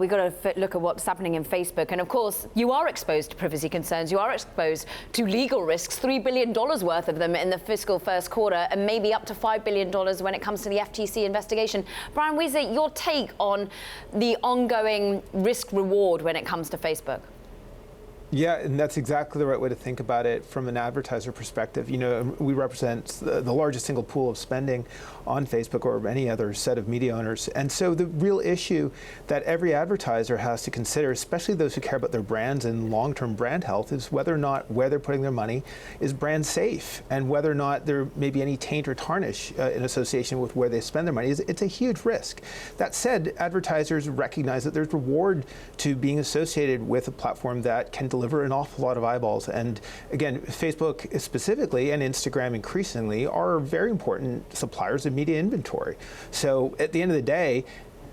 We've got to look at what's happening in Facebook. And of course, you are exposed to privacy concerns. You are exposed to legal risks, $3 billion worth of them in the fiscal first quarter, and maybe up to $5 billion when it comes to the FTC investigation. Brian Wieser, your take on the ongoing risk reward when it comes to Facebook? Yeah, and that's exactly the right way to think about it from an advertiser perspective. You know, we represent the largest single pool of spending on Facebook or any other set of media owners. And so the real issue that every advertiser has to consider, especially those who care about their brands and long-term brand health, is whether or not where they're putting their money is brand safe, and whether or not there may be any taint or tarnish in association with where they spend their money. It's a huge risk. That said, advertisers recognize that there's reward to being associated with a platform that can deliver an awful lot of eyeballs. And again, Facebook specifically and Instagram increasingly are very important suppliers of media inventory. So at the end of the day,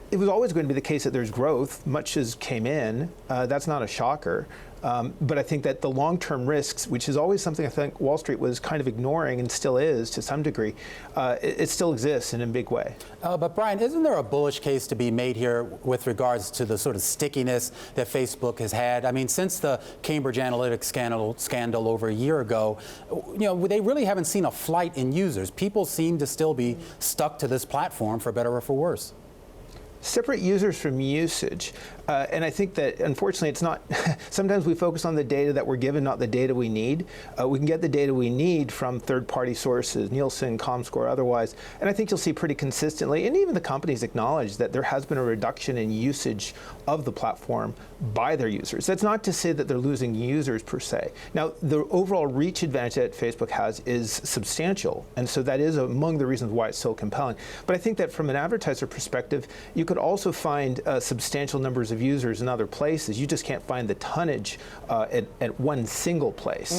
it was always going to be the case that there's growth, much as came in. That's not a shocker. But I think that the long-term risks, which is always something I think Wall Street was kind of ignoring and still is to some degree, it still exists in a big way. But Brian, isn't there a bullish case to be made here with regards to the sort of stickiness that Facebook has had? I mean, since the Cambridge Analytica scandal over a year ago, you know, they really haven't seen a flight in users. People seem to still be stuck to this platform, for better or for worse. Separate users from usage. And I think that, unfortunately, it's not, sometimes we focus on the data that we're given, not the data we need. We can get the data we need from third-party sources, Nielsen, Comscore, otherwise. And I think you'll see pretty consistently, and even the companies acknowledge that there has been a reduction in usage of the platform by their users. That's not to say that they're losing users per se. Now, the overall reach advantage that Facebook has is substantial, and so that is among the reasons why it's so compelling. But I think that from an advertiser perspective, you could also find substantial numbers of users in other places. You just can't find the tonnage at one single place.